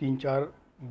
3-4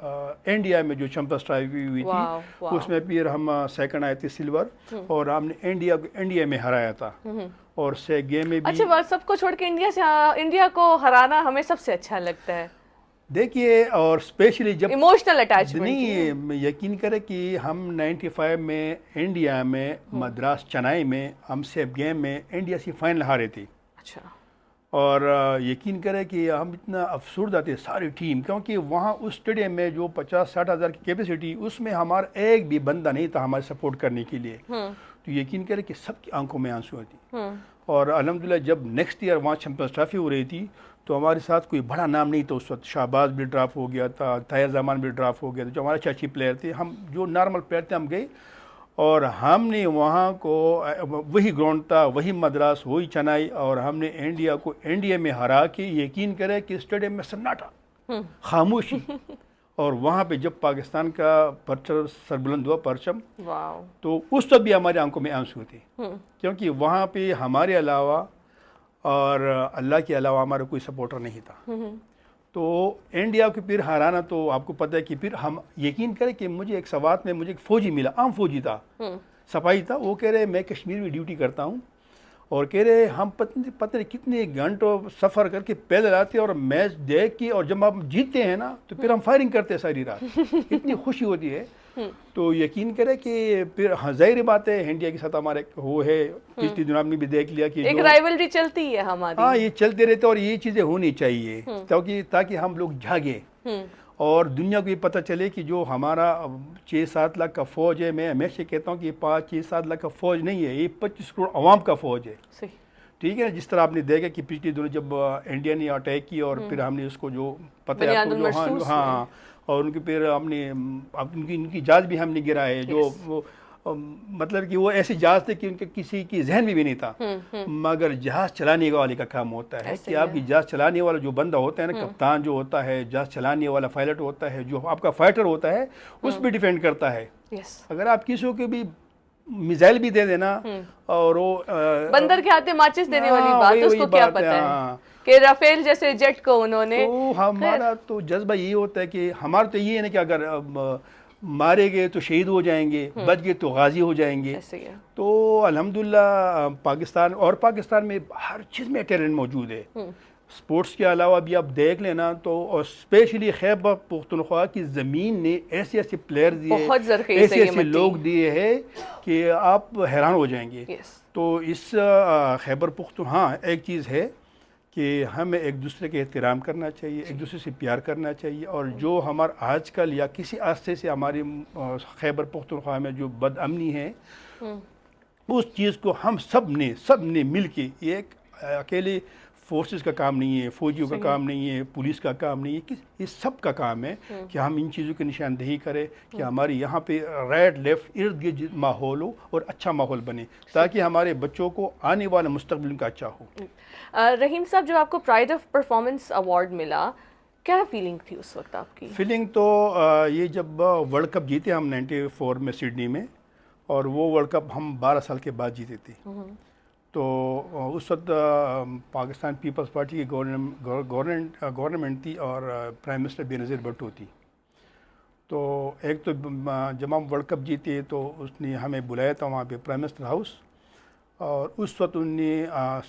20 India میں جو champions trophy ہوئی تھی اس میں پھر ہم سیکنڈ آئے تھے سلور، اور ہم نے انڈیا کو انڈیا میں ہرایا تھا، اور گیم میں بھی اچھا سب کو چھوڑ کے انڈیا کو ہرانا ہمیں سب سے اچھا لگتا ہے. دیکھیے، اور اسپیشلی جب ایموشنل اٹیچمنٹ نہیں، یقین کرے کہ ہم 95 میں انڈیا میں مدراس چنائی میں ہم سیف گیم میں انڈیا سے فائنل ہارے تھے. اچھا. اور یقین کرے کہ ہم اتنا افسردہ تھے ساری ٹیم، کیونکہ وہاں اس اسٹیڈیم میں جو 50-60 ہزار کی کیپیسٹی، اس میں ہمارا ایک بھی بندہ نہیں تھا ہمارے سپورٹ کرنے کے لیے. تو یقین کرے کہ سب کی آنکھوں میں آنسو تھی. اور الحمدللہ جب نیکسٹ ایئر وہاں چیمپئنز ٹرافی ہو رہی تھی تو ہمارے ساتھ کوئی بڑا نام نہیں تھا اس وقت. شہباز بھی ڈراپ ہو گیا تھا، طاہر زمان بھی ڈراپ ہو گیا تھا، جو ہمارے اچھے پلیئر تھے. ہم جو نارمل پلیئر تھے ہم گئے، اور ہم نے وہاں کو وہی گراؤنڈ تھا، وہی مدراس، وہی چنائی، اور ہم نے انڈیا کو انڈیا میں ہرا کے یقین کرے کہ اسٹیڈیم میں سناٹا، خاموشی. اور وہاں پہ جب پاکستان کا پرچم سربلند ہوا پرچم، تو اس وقت بھی ہماری آنکھوں میں آنسو تھے، کیونکہ وہاں پہ ہمارے علاوہ اور اللہ کے علاوہ ہمارا کوئی سپورٹر نہیں تھا. تو انڈیا کو پھر ہرانا، تو آپ کو پتہ ہے کہ پھر ہم یقین کریں کہ مجھے ایک سوات میں مجھے ایک فوجی ملا، عام فوجی تھا، سپاہی تھا. وہ کہہ رہے میں کشمیر میں ڈیوٹی کرتا ہوں، اور کہہ رہے ہم پتہ نہیں کتنے گھنٹوں سفر کر کے پیدل آتے اور میچ دیکھ کے، اور جب ہم جیتتے ہیں نا تو پھر ہم فائرنگ کرتے ہیں ساری رات. اتنی خوشی ہوتی ہے. تو یقین کرے کہ پھر ظاہر بات ہے انڈیا کے ساتھ ہمارے وہ ہے، پچھلی دنوں ہم نے بھی دیکھ لیا کہ ایک رائیولری چلتی ہے ہماری. ہاں، یہ چلتے رہتے، اور یہ چیزیں ہونی چاہیے تاکہ ہم لوگ جاگیں اور دنیا کو یہ پتہ چلے کہ جو ہمارا 6-7 لاکھ کا فوج ہے. میں ہمیشہ کہتا ہوں کہ یہ 5-6-7 لاکھ کا فوج نہیں ہے، یہ 25 کروڑ عوام کا فوج ہے. ٹھیک ہے، جس طرح آپ نے دیکھا کہ پچھلی دنوں جب انڈیا نے اٹیک کی اور پھر ہم نے اس کو جو پتہ ہے آپ کو، ہاں، اور ان کے پھر ہم نے ان کی جہاز بھی ہم نے گرا ہے، جو مطلب کہ وہ ایسے جہاز تھے کہ ان کے کسی کی ذہن میں بھی نہیں تھا. مگر جہاز چلانے والے کا کام ہوتا ہے کہ آپ کی جہاز چلانے والا جو بندہ ہوتا ہے نا، کپتان جو ہوتا ہے، جہاز چلانے والا پائلٹ ہوتا ہے، جو آپ کا فائٹر ہوتا ہے، اس پہ ڈیپینڈ کرتا ہے. اگر آپ کسی کو بھی میزائل بھی دے دینا، اور وہ بندر کے ہاتھ میں ماچس دینے والی بات، اس کو کیا پتہ ہے کہ رافیل جیسے جیٹ کو انہوں نے. تو ہمارا تو جذبہ یہ ہوتا ہے کہ ہمارا تو یہ ہے نا کہ اگر مارے گئے تو شہید ہو جائیں گے، بچ گئے تو غازی ہو جائیں گے. تو الحمدللہ پاکستان میں ہر چیز میں ٹیلنٹ موجود ہے. سپورٹس کے علاوہ بھی آپ دیکھ لینا تو، اور اسپیشلی خیبر پختونخوا کی زمین نے ایسے ایسے پلیئر دیے، ایسے ایسے لوگ دیے ہیں کہ آپ حیران ہو جائیں گے. تو اس خیبر پختونخوا، ہاں ایک چیز ہے کہ ہمیں ایک دوسرے کے احترام کرنا چاہیے، ایک دوسرے سے پیار کرنا چاہیے. اور جو ہمارا آج کل یا کسی عرصے سے ہماری خیبر پختونخوا میں جو بد امنی ہے، اس چیز کو ہم سب نے مل کے، ایک اکیلے فورسز کا کام نہیں ہے، فوجیوں کا کام نہیں ہے، پولیس کا کام نہیں ہے، یہ سب کا کام ہے کہ ہم ان چیزوں کی نشاندہی کریں کہ ہمارے یہاں پہ رائٹ لیفٹ ارد گرد ماحول ہو اور اچھا ماحول بنے، تاکہ ہمارے بچوں کو آنے والا مستقبل کا اچھا ہو. رحیم صاحب، جو آپ کو پرائڈ آف پرفارمنس ایوارڈ ملا، کیا فیلنگ تھی اس وقت آپ کی؟ فیلنگ تو یہ جب ورلڈ کپ جیتے ہم 94 میں سڈنی میں، اور وہ ورلڈ کپ ہم 12 سال کے بعد جیتے تھے. تو اس وقت پاکستان پیپلز پارٹی کی گورنمنٹ تھی، اور پرائم منسٹر بے نظیر بھٹو تھی. تو ایک تو جب ہم ورلڈ کپ جیتے تو اس نے ہمیں بلایا تھا وہاں پہ پرائم منسٹر ہاؤس، اور اس وقت ان نے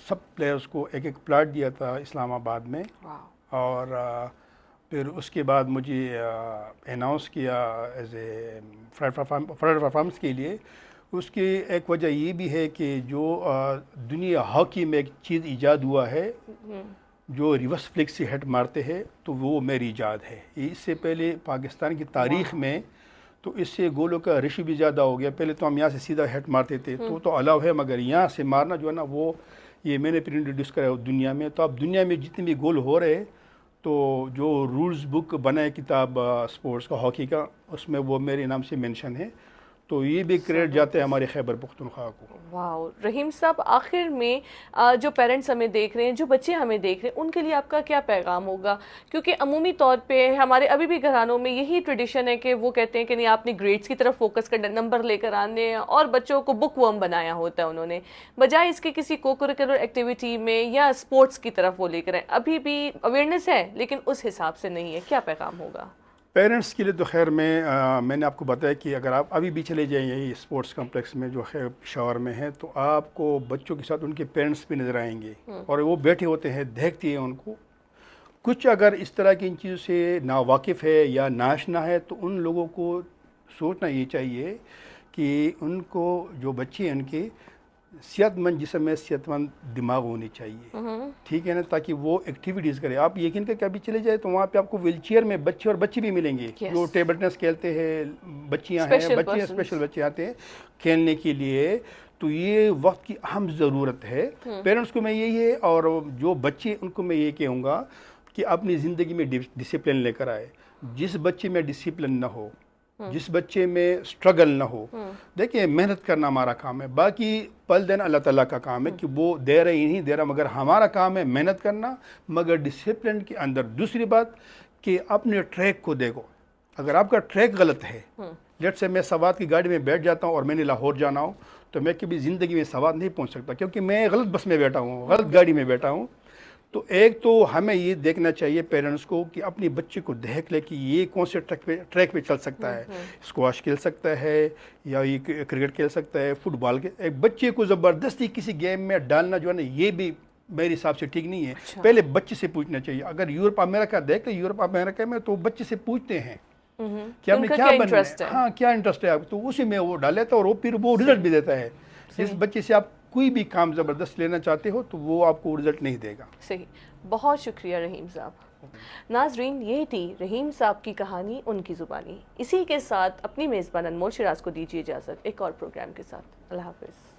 سب پلیئرز کو ایک پلاٹ دیا تھا اسلام آباد میں. اور پھر اس کے بعد مجھے اناؤنس کیا ایز اے فریڈ پرفارمنس کے لیے. اس کی ایک وجہ یہ بھی ہے کہ جو دنیا ہاکی میں ایک چیز ایجاد ہوا ہے، جو ریورس فلک سے ہیڈ مارتے ہیں، تو وہ میری ایجاد ہے. اس سے پہلے پاکستان کی تاریخ میں تو اس سے گولوں کا رشو بھی زیادہ ہو گیا. پہلے تو ہم یہاں سے سیدھا ہیڈ مارتے تھے، تو الاؤ ہے، مگر یہاں سے مارنا جو ہے نا، وہ یہ میں نے پھر انٹروڈیوس کرا دنیا میں. تو اب دنیا میں جتنے بھی گول ہو رہے، تو جو رولز بک بنا ہے کتاب سپورٹس کا، ہاکی کا، اس میں وہ میرے نام سے مینشن ہے. تو یہ بھی کریڈٹ جاتا ہے ہمارے خیبر پختونخوا کو. واو. رحیم صاحب، آخر میں جو پیرنٹس ہمیں دیکھ رہے ہیں، جو بچے ہمیں دیکھ رہے ہیں، ان کے لیے آپ کا کیا پیغام ہوگا؟ کیونکہ عمومی طور پہ ہمارے ابھی بھی گھرانوں میں یہی ٹریڈیشن ہے کہ وہ کہتے ہیں کہ نہیں، آپ نے گریڈس کی طرف فوکس کرنا، نمبر لے کر آنے، اور بچوں کو بک ورم بنایا ہوتا ہے انہوں نے، بجائے اس کے کسی کو کریکولر ایکٹیویٹی میں یا اسپورٹس کی طرف وہ لے کر آئیں. ابھی بھی اویئرنیس ہے لیکن اس حساب سے نہیں ہے. کیا پیغام ہوگا؟ پیرنٹس کے لیے تو خیر میں نے آپ کو بتایا کہ اگر آپ ابھی بھی چلے جائیں یہی اسپورٹس کمپلیکس میں جو ہے پشاور میں ہے، تو آپ کو بچوں کے ساتھ ان کے پیرنٹس بھی نظر آئیں گے اور وہ بیٹھے ہوتے ہیں، دیکھتے ہیں ان کو. کچھ اگر اس طرح کی ان چیزوں سے ناواقف ہے یا ناشنا ہے تو ان لوگوں کو سوچنا یہ چاہیے کہ ان کو جو بچے ہیں ان کے صحت مند جسم ہے، صحت مند دماغ ہونی چاہیے، ٹھیک ہے نا، تاکہ وہ ایکٹیویٹیز کرے. آپ یقین کریں کہ ابھی چلے جائے تو وہاں پہ آپ کو ویل چیئر میں بچے اور بچے بھی ملیں گے جو ٹیبل ٹینس کھیلتے ہیں، بچیاں ہیں، بچے اسپیشل بچے آتے ہیں کھیلنے کے لیے. تو یہ وقت کی اہم ضرورت ہے. پیرنٹس کو میں یہی ہے اور جو بچے ان کو میں یہ کہوں گا کہ اپنی زندگی میں ڈسپلن لے کر آئے. جس بچے میں ڈسپلن نہ ہو، جس بچے میں سٹرگل نہ ہو، دیکھیں محنت کرنا ہمارا کام ہے، باقی پل دینا اللہ تعالیٰ کا کام ہے کہ وہ دے رہا ہی نہیں دے رہا، مگر ہمارا کام ہے محنت کرنا مگر ڈسپلن کے اندر. دوسری بات کہ اپنے ٹریک کو دیکھو. اگر آپ کا ٹریک غلط ہے، لیٹ سے میں سوات کی گاڑی میں بیٹھ جاتا ہوں اور میں نے لاہور جانا ہو تو میں کبھی زندگی میں سوات نہیں پہنچ سکتا کیونکہ میں غلط بس میں بیٹھا ہوں، غلط گاڑی میں بیٹھا ہوں. تو ایک تو ہمیں یہ دیکھنا چاہیے پیرنٹس کو کہ اپنے بچے کو دیکھ لے کہ یہ کون سے ٹریک پہ چل سکتا ہے، اسکواش کھیل سکتا ہے یا یہ کرکٹ کھیل سکتا ہے، فٹ بال کے. ایک بچے کو زبردستی کسی گیم میں ڈالنا جو ہے نا یہ بھی میرے حساب سے ٹھیک نہیں ہے. پہلے بچے سے پوچھنا چاہیے. اگر یورپ امریکہ دیکھ لیں، یورپ امریکہ میں تو بچے سے پوچھتے ہیں کہ آپ نے کیا بننا ہے، ہاں کیا انٹرسٹ ہے آپ، تو اسی میں وہ ڈال لیتا ہے اور وہ پھر وہ رزلٹ بھی دیتا ہے. جس بچے سے آپ کوئی بھی کام زبردست لینا چاہتے ہو تو وہ آپ کو رزلٹ نہیں دے گا. صحیح. بہت شکریہ رحیم صاحب. ناظرین، یہ تھی رحیم صاحب کی کہانی ان کی زبانی. اسی کے ساتھ اپنی میزبان انمول شراز کو دیجیے اجازت ایک اور پروگرام کے ساتھ. اللہ حافظ.